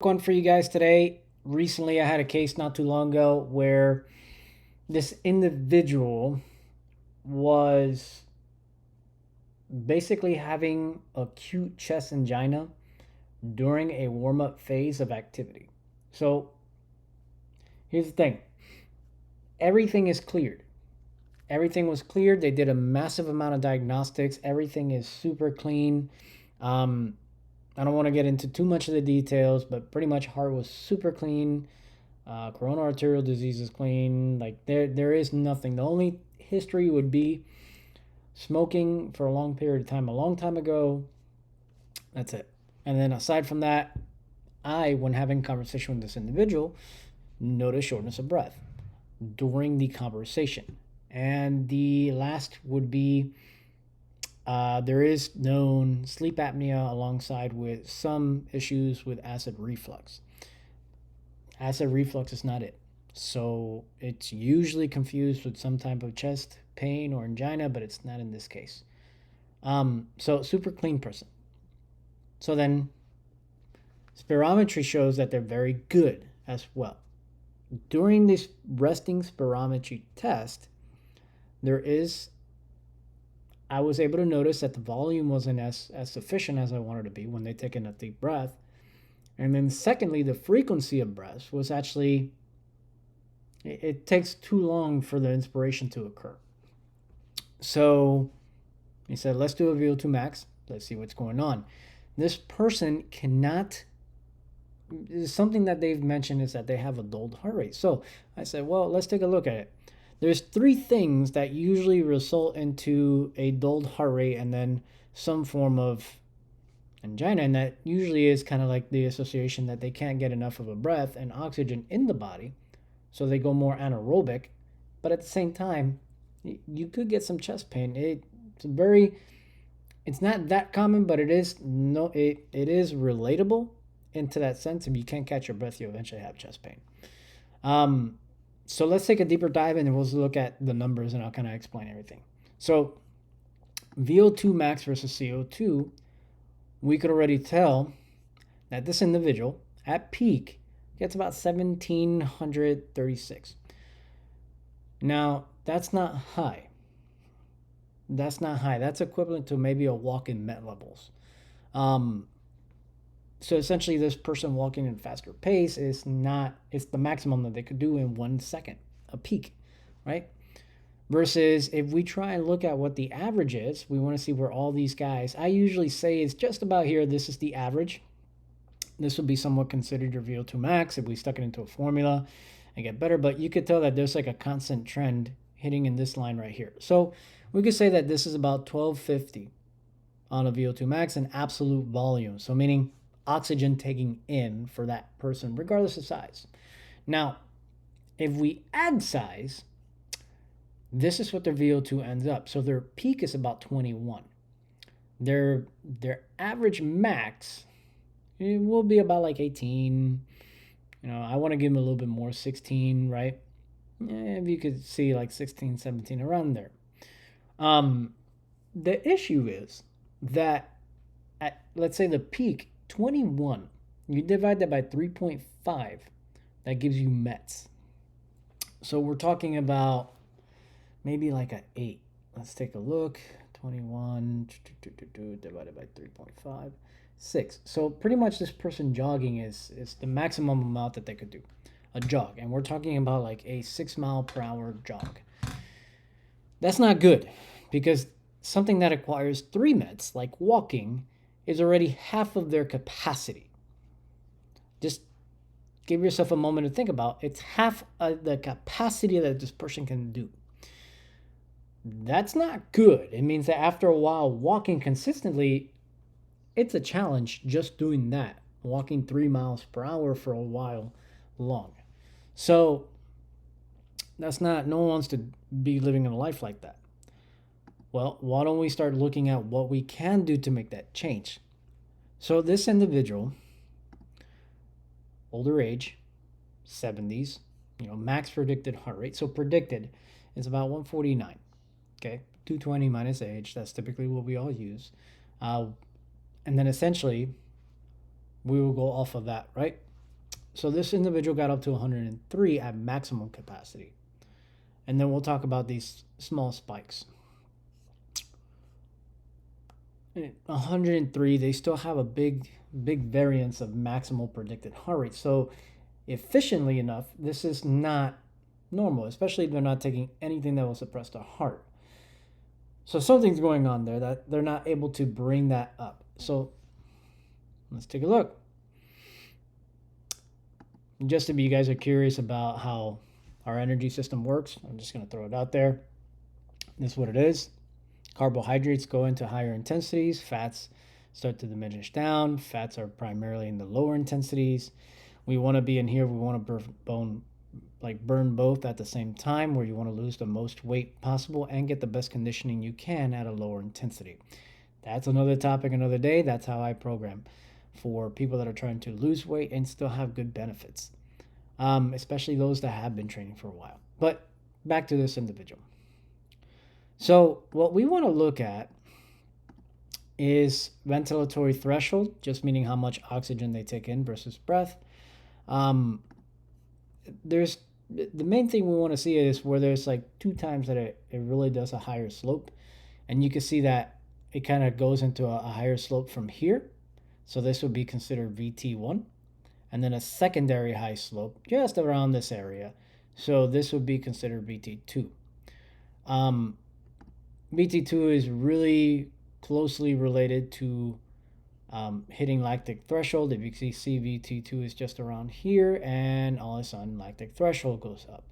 One for you guys today. Recently, I had a case not too long ago where this individual was basically having acute chest angina during a warm up phase of activity. So, here's the thing everything is cleared. Everything was cleared. They did a massive amount of diagnostics. Everything is super clean. Um, I don't want to get into too much of the details, but pretty much heart was super clean. Coronary arterial disease is clean. Like there is nothing. The only history would be smoking for a long period of time, a long time ago. That's it. And then aside from that, when having conversation with this individual, noticed shortness of breath during the conversation. And the last would be there is known sleep apnea alongside with some issues with acid reflux. Acid reflux is not it. So it's usually confused with some type of chest pain or angina, but it's not in this case. So super clean person. So then spirometry shows that they're very good as well. During this resting spirometry test, I was able to notice that the volume wasn't as sufficient as I wanted to be when they take in a deep breath. And then secondly, the frequency of breaths was actually, it takes too long for the inspiration to occur. So he said, let's do a VO2 max. Let's see what's going on. This person cannot, something that they've mentioned is that they have a dulled heart rate. So I said, well, let's take a look at it. There's three things that usually result into a dulled heart rate and then some form of angina, and that usually is kind of like the association that they can't get enough of a breath and oxygen in the body, so they go more anaerobic. But at the same time, you could get some chest pain. It's not that common, but it is relatable into that sense. If you can't catch your breath, you eventually have chest pain. So let's take a deeper dive and we'll look at the numbers and I'll kind of explain everything. So VO2 max versus CO2, we could already tell that this individual at peak gets about 1736. Now, that's not high. That's equivalent to maybe a walk in Met levels. So essentially, this person walking in faster pace it's the maximum that they could do in 1 second, a peak, right? Versus if we try and look at what the average is, we want to see where all these guys, I usually say it's just about here. This is the average. This would be somewhat considered your VO2 max if we stuck it into a formula and get better. But you could tell that there's like a constant trend hitting in this line right here. So we could say that this is about 1250 on a VO2 max in absolute volume. So meaning oxygen taking in for that person, regardless of size. Now, if we add size, this is what their VO2 ends up. So their peak is about 21. Their average max, it will be about like 18. I want to give them a little bit more, 16, right? If you could see like 16, 17, around there. The issue is that at, let's say, the peak, 21, you divide that by 3.5, that gives you METs. So we're talking about maybe like an 8. Let's take a look. 21 divided by 3.5, 6. So pretty much this person jogging is the maximum amount that they could do, a jog. And we're talking about like a 6 mile per hour jog. That's not good, because something that acquires 3 METs, like walking, is already half of their capacity. Just give yourself a moment to think about. It's half of the capacity that this person can do. That's not good. It means that after a while, walking consistently, it's a challenge just doing that, walking 3 miles per hour for a while long. So that's not, no one wants to be living in a life like that. Well, why don't we start looking at what we can do to make that change? So this individual, older age, 70s, max predicted heart rate. So predicted is about 149. Okay, 220 minus age. That's typically what we all use. And then essentially, we will go off of that, right? So this individual got up to 103 at maximum capacity. And then we'll talk about these small spikes. At 103, they still have a big variance of maximal predicted heart rate. So efficiently enough, this is not normal, especially if they're not taking anything that will suppress their heart. So something's going on there that they're not able to bring that up. So let's take a look. Just if you guys are curious about how our energy system works, I'm just going to throw it out there. This is what it is. Carbohydrates go into higher intensities. Fats start to diminish down. Fats are primarily in the lower intensities. We want to be in here. We want to burn both at the same time, where you want to lose the most weight possible and get the best conditioning you can at a lower intensity. That's another topic, another day. That's how I program for people that are trying to lose weight and still have good benefits, especially those that have been training for a while. But back to this individual. So what we want to look at is ventilatory threshold, just meaning how much oxygen they take in versus breath. There's the main thing we want to see is where there's like 2 times that it really does a higher slope, and you can see that it kind of goes into a higher slope from here. So this would be considered VT1, and then a secondary high slope just around this area. So this would be considered VT2. VT2 is really closely related to hitting lactic threshold. If you can see VT2 is just around here, and all of a sudden lactic threshold goes up.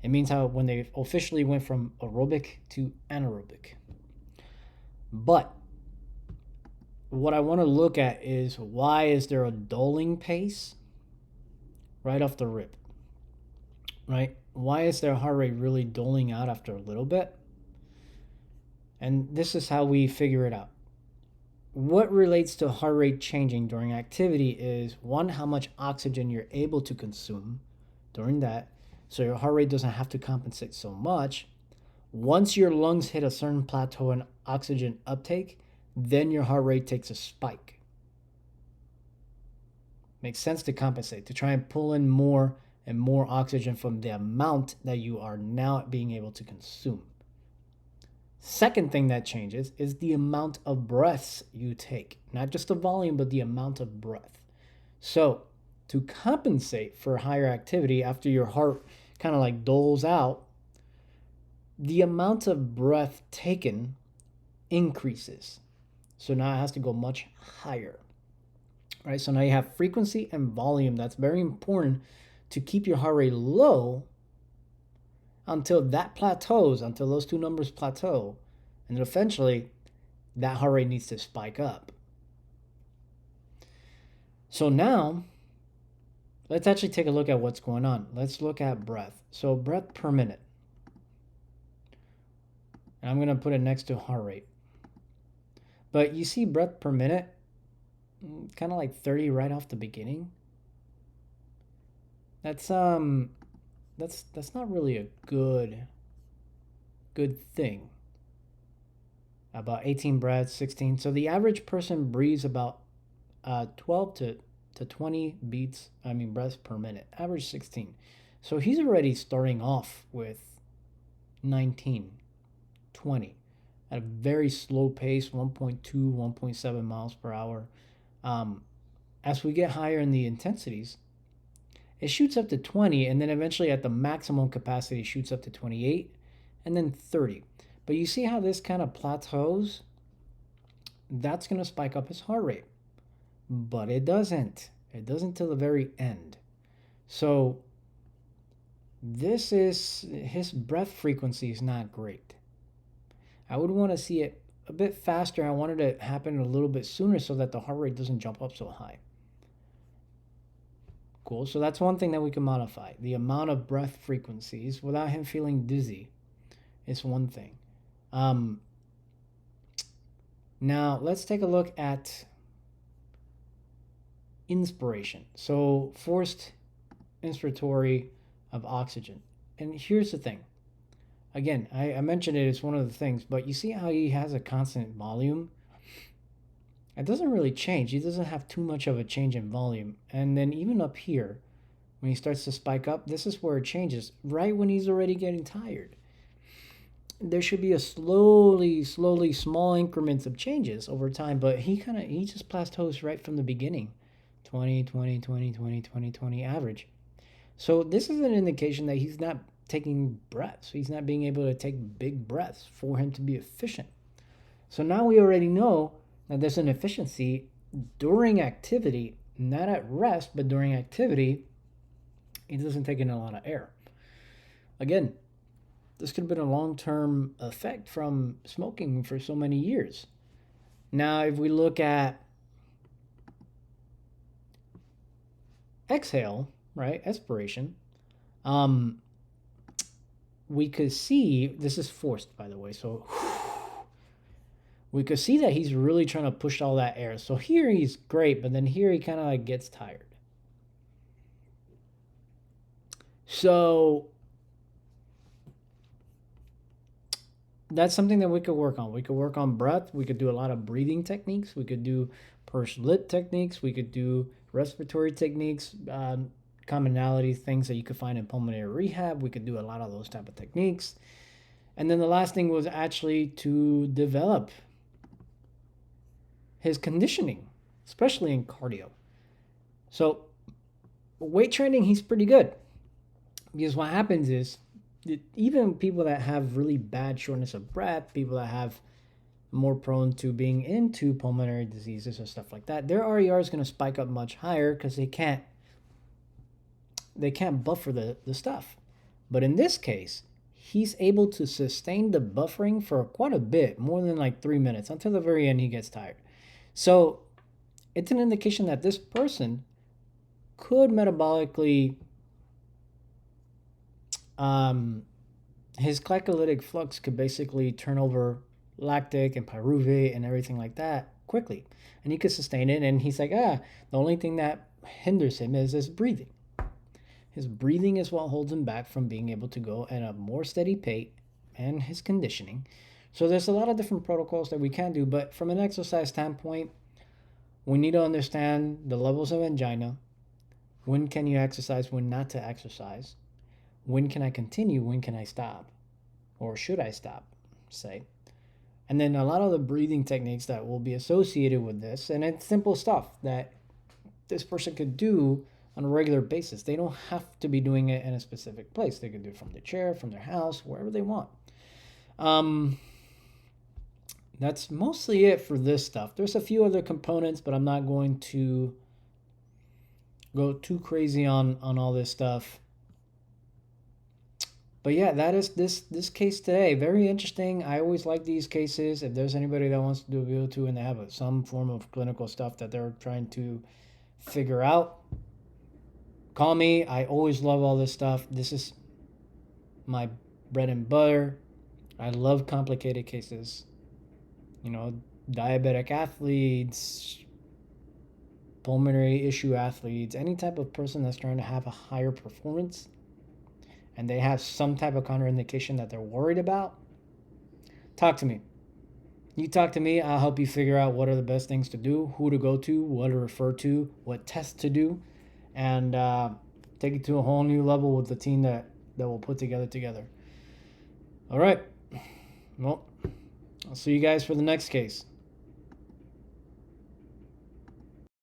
It means how when they officially went from aerobic to anaerobic. But what I want to look at is, why is there a dulling pace right off the rip, right? Why is their heart rate really dulling out after a little bit? And this is how we figure it out. What relates to heart rate changing during activity is, one, how much oxygen you're able to consume during that, so your heart rate doesn't have to compensate so much. Once your lungs hit a certain plateau in oxygen uptake, then your heart rate takes a spike. Makes sense to compensate, to try and pull in more and more oxygen from the amount that you are now being able to consume. Second thing that changes is the amount of breaths you take. Not just the volume, but the amount of breath. So to compensate for higher activity after your heart kind of like doles out, the amount of breath taken increases. So now it has to go much higher. Right? So now you have frequency and volume. That's very important to keep your heart rate low until that plateaus, until those 2 numbers plateau, and then eventually that heart rate needs to spike up. So now let's actually take a look at what's going on. Let's look at breath. So breath per minute. And I'm going to put it next to heart rate. But you see breath per minute, kind of like 30 right off the beginning. That's not really a good thing. About 18 breaths, 16. So the average person breathes about 12 to 20 breaths per minute. Average 16. So he's already starting off with 19, 20 at a very slow pace, 1.2, 1.7 miles per hour. As we get higher in the intensities, it shoots up to 20, and then eventually at the maximum capacity shoots up to 28, and then 30. But you see how this kind of plateaus? That's going to spike up his heart rate. But it doesn't. It doesn't till the very end. So this is, his breath frequency is not great. I would want to see it a bit faster. I wanted it to happen a little bit sooner so that the heart rate doesn't jump up so high. Cool. So that's one thing that we can modify. The amount of breath frequencies without him feeling dizzy is one thing. Now let's take a look at inspiration. So forced inspiratory of oxygen. And here's the thing. Again, I mentioned it as one of the things, but you see how he has a constant volume? It doesn't really change. He doesn't have too much of a change in volume. And then even up here, when he starts to spike up, this is where it changes, right when he's already getting tired. There should be a slowly, small increments of changes over time, but he just plateaus right from the beginning. 20, 20, 20, 20, 20, 20 average. So this is an indication that he's not taking breaths. He's not being able to take big breaths for him to be efficient. So now we already know that there's an efficiency during activity, not at rest, but during activity, he doesn't take in a lot of air. Again, this could have been a long-term effect from smoking for so many years. Now, if we look at exhale, right, expiration, we could see, this is forced, by the way, so we could see that he's really trying to push all that air. So here he's great, but then here he kind of like gets tired. So that's something that we could work on. We could work on breath. We could do a lot of breathing techniques. We could do pursed lip techniques. We could do respiratory techniques, commonalities, things that you could find in pulmonary rehab. We could do a lot of those type of techniques. And then the last thing was actually to develop his conditioning, especially in cardio. So weight training, he's pretty good. Because what happens is, even people that have really bad shortness of breath, people that have more prone to being into pulmonary diseases and stuff like that, their RER is going to spike up much higher because they can't buffer the stuff. But in this case, he's able to sustain the buffering for quite a bit, more than like 3 minutes, until the very end he gets tired. So it's an indication that this person could metabolically, his glycolytic flux could basically turn over lactic and pyruvate and everything like that quickly, and he could sustain it. And he's like, the only thing that hinders him is his breathing. His breathing is what holds him back from being able to go at a more steady pace, and his conditioning. So there's a lot of different protocols that we can do, but from an exercise standpoint, we need to understand the levels of angina. When can you exercise, when not to exercise? When can I continue? When can I stop? Or should I stop, say? And then a lot of the breathing techniques that will be associated with this, and it's simple stuff that this person could do on a regular basis. They don't have to be doing it in a specific place. They could do it from their chair, from their house, wherever they want. That's mostly it for this stuff. There's a few other components, but I'm not going to go too crazy on all this stuff. But yeah, that is this case today. Very interesting. I always like these cases. If there's anybody that wants to do a VO2 and they have some form of clinical stuff that they're trying to figure out, call me. I always love all this stuff. This is my bread and butter. I love complicated cases. Diabetic athletes, pulmonary issue athletes, any type of person that's trying to have a higher performance and they have some type of contraindication that they're worried about, talk to me. You talk to me, I'll help you figure out what are the best things to do, who to go to, what to refer to, what tests to do, and take it to a whole new level with the team that we'll put together. All right. Well, I'll see you guys for the next case.